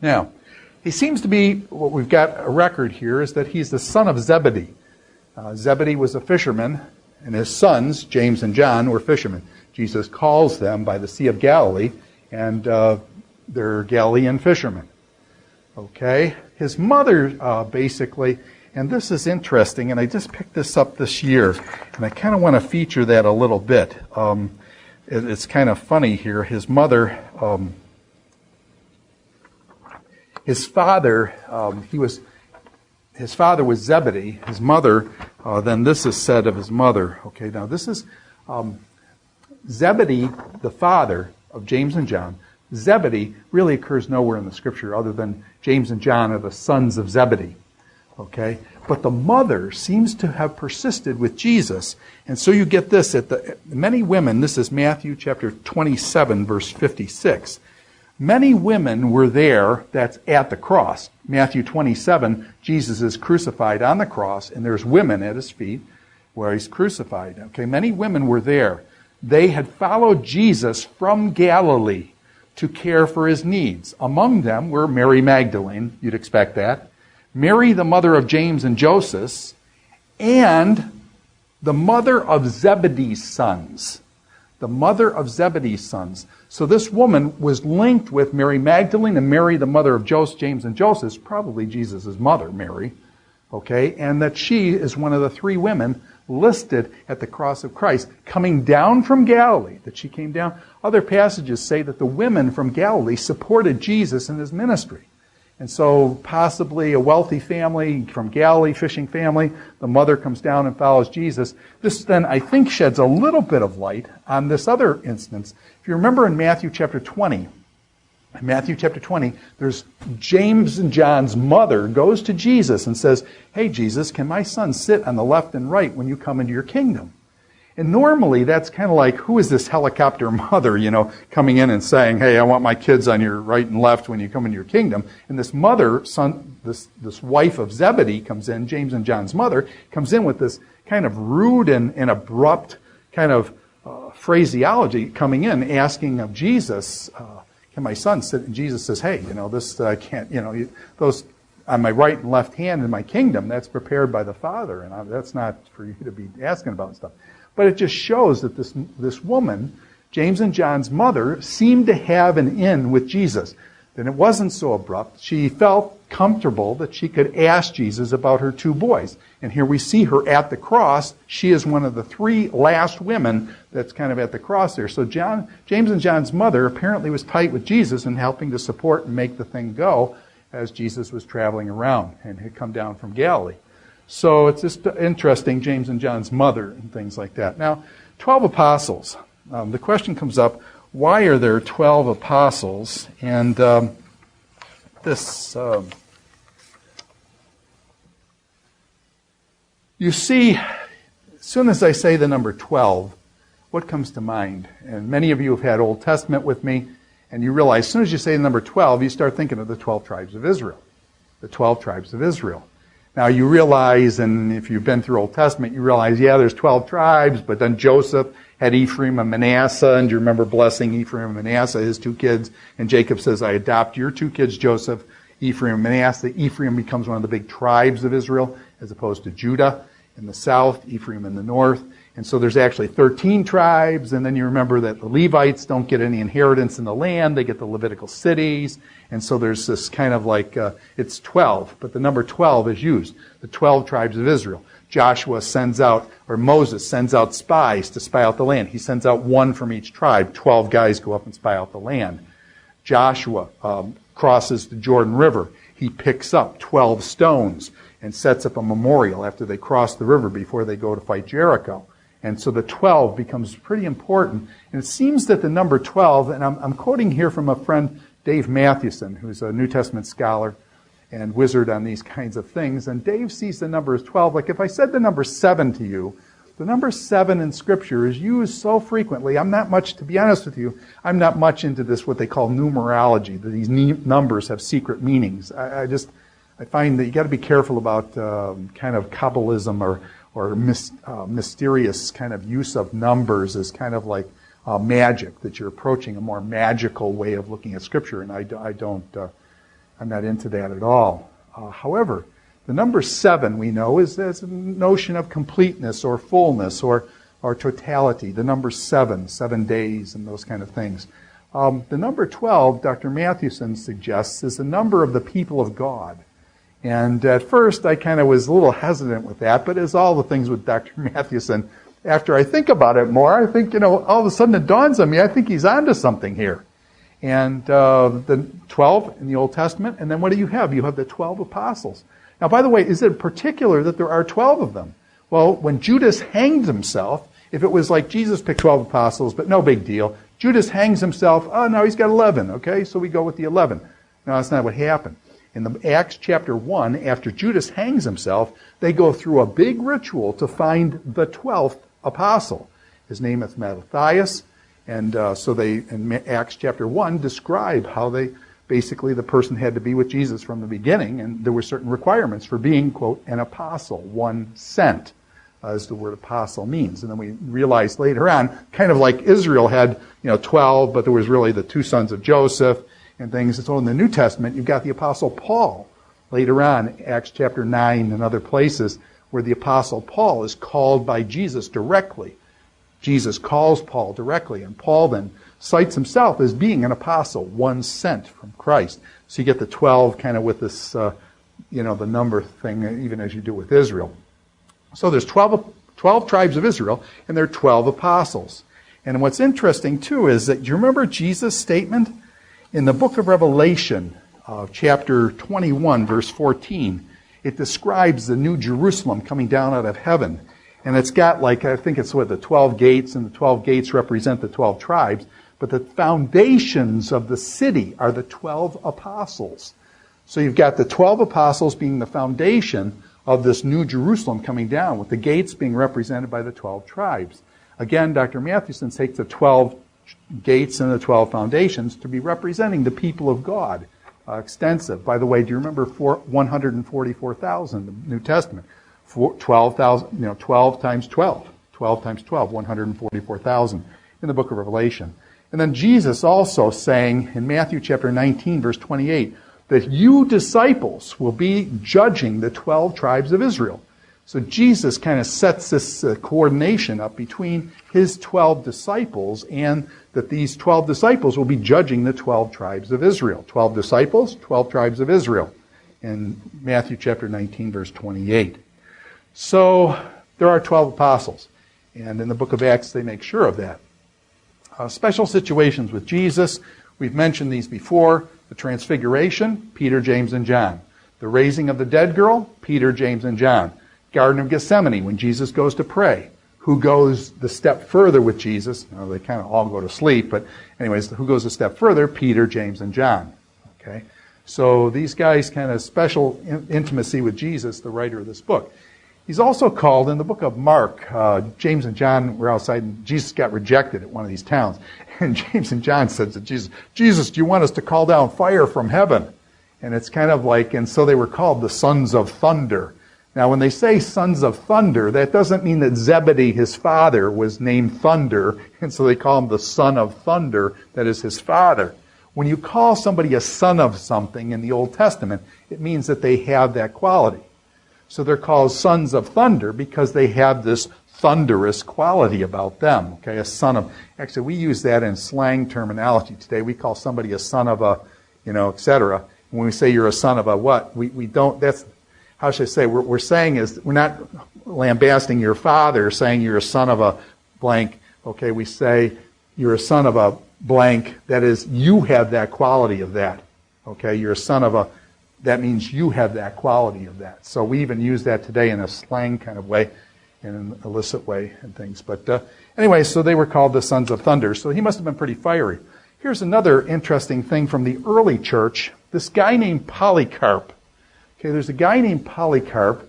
Now, he seems to be, what we've got a record here is that he's the son of Zebedee. Zebedee was a fisherman, and his sons, James and John, were fishermen. Jesus calls them by the Sea of Galilee, and they're Galilean fishermen. Okay? His mother, basically, and this is interesting, and I just picked this up this year, and I kind of want to feature that a little bit. It's kind of funny here. His mother, his father was Zebedee. His mother, then this is said of his mother. Okay, now this is Zebedee, the father of James and John. Zebedee really occurs nowhere in the Scripture other than James and John are the sons of Zebedee. Okay, but the mother seems to have persisted with Jesus, and so you get this many women. This is Matthew chapter 27, verse 56. Many women were there. That's at the cross. Matthew 27, Jesus is crucified on the cross, and there's women at his feet where he's crucified. Okay, many women were there. They had followed Jesus from Galilee to care for his needs. Among them were Mary Magdalene. You'd expect that. Mary, the mother of James and Joseph, and the mother of Zebedee's sons. The mother of Zebedee's sons. So this woman was linked with Mary Magdalene and Mary, the mother of James and Joseph, probably Jesus' mother, Mary. Okay, and that she is one of the three women listed at the cross of Christ, coming down from Galilee, that she came down. Other passages say that the women from Galilee supported Jesus in his ministry. And so possibly a wealthy family from Galilee, fishing family, the mother comes down and follows Jesus. This then, I think, sheds a little bit of light on this other instance. If you remember in Matthew chapter 20, there's James and John's mother goes to Jesus and says, "Hey, Jesus, can my son sit on the left and right when you come into your kingdom?" And normally that's kind of like, who is this helicopter mother, coming in and saying, "Hey, I want my kids on your right and left when you come into your kingdom." And this mother, this wife of Zebedee comes in, James and John's mother, comes in with this kind of rude and abrupt kind of phraseology coming in, asking of Jesus, "Can my son sit?" And Jesus says, "Hey, this can't, those on my right and left hand in my kingdom, that's prepared by the Father, and that's not for you to be asking about and stuff." But it just shows that this woman, James and John's mother, seemed to have an in with Jesus. Then it wasn't so abrupt. She felt comfortable that she could ask Jesus about her two boys. And here we see her at the cross. She is one of the three last women that's kind of at the cross there. So James and John's mother apparently was tight with Jesus and helping to support and make the thing go as Jesus was traveling around and had come down from Galilee. So it's just interesting, James and John's mother and things like that. Now, 12 apostles. The question comes up, why are there 12 apostles? And you see, as soon as I say the number 12, what comes to mind? And many of you have had Old Testament with me, and you realize as soon as you say the number 12, you start thinking of the 12 tribes of Israel. The 12 tribes of Israel. Now you realize, and if you've been through Old Testament, you realize, there's 12 tribes, but then Joseph had Ephraim and Manasseh, and you remember blessing Ephraim and Manasseh, his two kids, and Jacob says, "I adopt your two kids, Joseph, Ephraim and Manasseh." Ephraim becomes one of the big tribes of Israel, as opposed to Judah in the south, Ephraim in the north. And so there's actually 13 tribes, and then you remember that the Levites don't get any inheritance in the land, they get the Levitical cities, and so there's this kind of like, it's 12, but the number 12 is used, the 12 tribes of Israel. Moses sends out spies to spy out the land. He sends out one from each tribe, 12 guys go up and spy out the land. Joshua crosses the Jordan River. He picks up 12 stones and sets up a memorial after they cross the river before they go to fight Jericho. And so the 12 becomes pretty important. And it seems that the number 12, and I'm quoting here from a friend, Dave Mathewson, who's a New Testament scholar and wizard on these kinds of things. And Dave sees the number as 12. Like if I said the number 7 to you, the number 7 in Scripture is used so frequently. I'm not much, to be honest with you, I'm not much into this, what they call numerology, that these numbers have secret meanings. I find that you got to be careful about kind of Kabbalism or mysterious kind of use of numbers as kind of like magic, that you're approaching a more magical way of looking at Scripture, and I don't I'm not into that at all. However, the number 7 we know is a notion of completeness or fullness or totality. The number 7 days and those kind of things. The number 12, Dr. Mathewson suggests, is the number of the people of God. And at first I kind of was a little hesitant with that, but as all the things with Dr. Mathewson, after I think about it more, I think, all of a sudden it dawns on me, I think he's onto something here. And the 12 in the Old Testament, and then what do you have? You have the 12 apostles. Now, by the way, is it particular that there are 12 of them? Well, when Judas hanged himself, if it was like Jesus picked 12 apostles, but no big deal, Judas hangs himself, oh, no, he's got 11, okay? So we go with the 11. No, that's not what happened. In the Acts chapter 1, after Judas hangs himself, they go through a big ritual to find the 12th apostle. His name is Matthias, and so they, in Acts chapter 1, describe how basically the person had to be with Jesus from the beginning, and there were certain requirements for being, quote, an apostle, one sent, as the word apostle means. And then we realized later on, kind of like Israel had, 12, but there was really the 2 sons of Joseph and things. And so in the New Testament, you've got the apostle Paul later on, Acts chapter 9 and other places, where the apostle Paul is called by Jesus directly. Jesus calls Paul directly, and Paul then cites himself as being an apostle, one sent from Christ. So you get the 12 kind of with this, the number thing, even as you do with Israel. So there's 12 tribes of Israel, and there are 12 apostles. And what's interesting, too, is that, do you remember Jesus' statement? In the book of Revelation, chapter 21, verse 14, it describes the new Jerusalem coming down out of heaven. And it's got I think it's the 12 gates, and the 12 gates represent the 12 tribes. But the foundations of the city are the 12 apostles. So you've got the 12 apostles being the foundation of this new Jerusalem coming down, with the gates being represented by the 12 tribes. Again, Dr. Mathewson takes the 12 gates and the 12 foundations to be representing the people of God. Extensive. By the way, do you remember 144,000, the New Testament? 12,000, 12 times 12. 12 times 12, 144,000 in the book of Revelation. And then Jesus also saying in Matthew chapter 19, verse 28, that you disciples will be judging the 12 tribes of Israel. So Jesus kind of sets this coordination up between his 12 disciples, and that these 12 disciples will be judging the 12 tribes of Israel. 12 disciples, 12 tribes of Israel, in Matthew chapter 19, verse 28. So there are 12 apostles, and in the book of Acts they make sure of that. Special situations with Jesus, we've mentioned these before. The Transfiguration, Peter, James, and John. The raising of the dead girl, Peter, James, and John. Garden of Gethsemane, when Jesus goes to pray. Who goes the step further with Jesus? Well, they kind of all go to sleep, but anyways, who goes a step further? Peter, James, and John. Okay, so these guys kind of special intimacy with Jesus, the writer of this book. He's also called, in the book of Mark, James and John were outside, and Jesus got rejected at one of these towns. And James and John said to Jesus, Jesus, do you want us to call down fire from heaven? And it's kind of and so they were called the sons of thunder. Now, when they say sons of thunder, that doesn't mean that Zebedee, his father, was named Thunder, and so they call him the son of thunder, that is his father. When you call somebody a son of something in the Old Testament, it means that they have that quality. So they're called sons of thunder because they have this thunderous quality about them. Okay, a son of, actually we use that in slang terminology today. We call somebody a son of a, etc. When we say you're a son of a what, we don't, that's, how should I say, we're saying is, we're not lambasting your father, saying you're a son of a blank. Okay, we say you're a son of a blank, that is, you have that quality of that. Okay, you're a son of a, that means you have that quality of that. So we even use that today in a slang kind of way, in an illicit way and things. But anyway, so they were called the sons of thunder. So he must have been pretty fiery. Here's another interesting thing from the early church. This guy named Polycarp. Okay, there's a guy named Polycarp.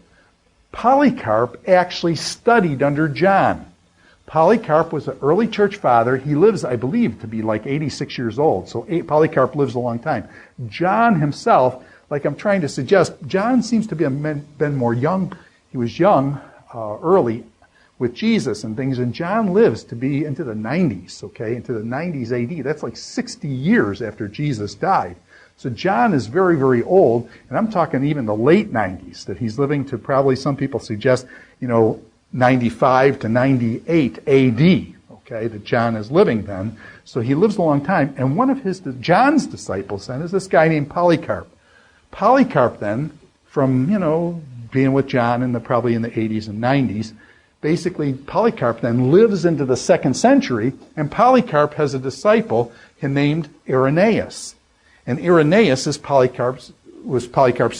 Polycarp actually studied under John. Polycarp was an early church father. He lives, I believe, to be 86 years old. So Polycarp lives a long time. John himself, I'm trying to suggest, John seems to be been more young. He was young early with Jesus and things, and John lives to be into the 90s, okay, into the 90s AD. That's 60 years after Jesus died. So John is very, very old, and I'm talking even the late 90s, that he's living to probably, some people suggest, 95 to 98 AD, okay, that John is living then. So he lives a long time, and one of John's disciples then is this guy named Polycarp. Polycarp then, from, being with John probably in the 80s and 90s, basically Polycarp then lives into the 2nd century, and Polycarp has a disciple named Irenaeus. And Irenaeus was Polycarp's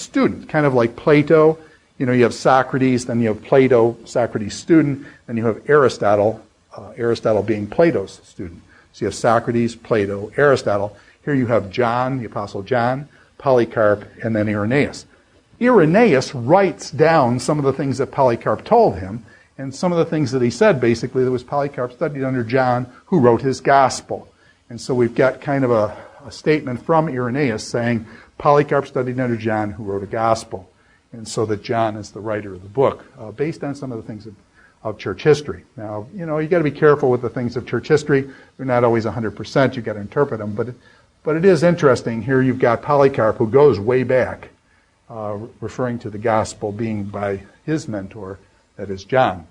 student, kind of like Plato. You have Socrates, then you have Plato, Socrates' student, then you have Aristotle, Aristotle being Plato's student. So you have Socrates, Plato, Aristotle. Here you have John, the Apostle John, Polycarp, and then Irenaeus. Irenaeus writes down some of the things that Polycarp told him, and some of the things that he said, basically, that was Polycarp studied under John, who wrote his gospel. And so we've got kind of a statement from Irenaeus saying Polycarp studied under John, who wrote a gospel. And so that John is the writer of the book, based on some of the things of church history. Now, you got to be careful with the things of church history. They're not always 100%. You've got to interpret them. But it is interesting. Here you've got Polycarp, who goes way back, referring to the gospel being by his mentor, that is John.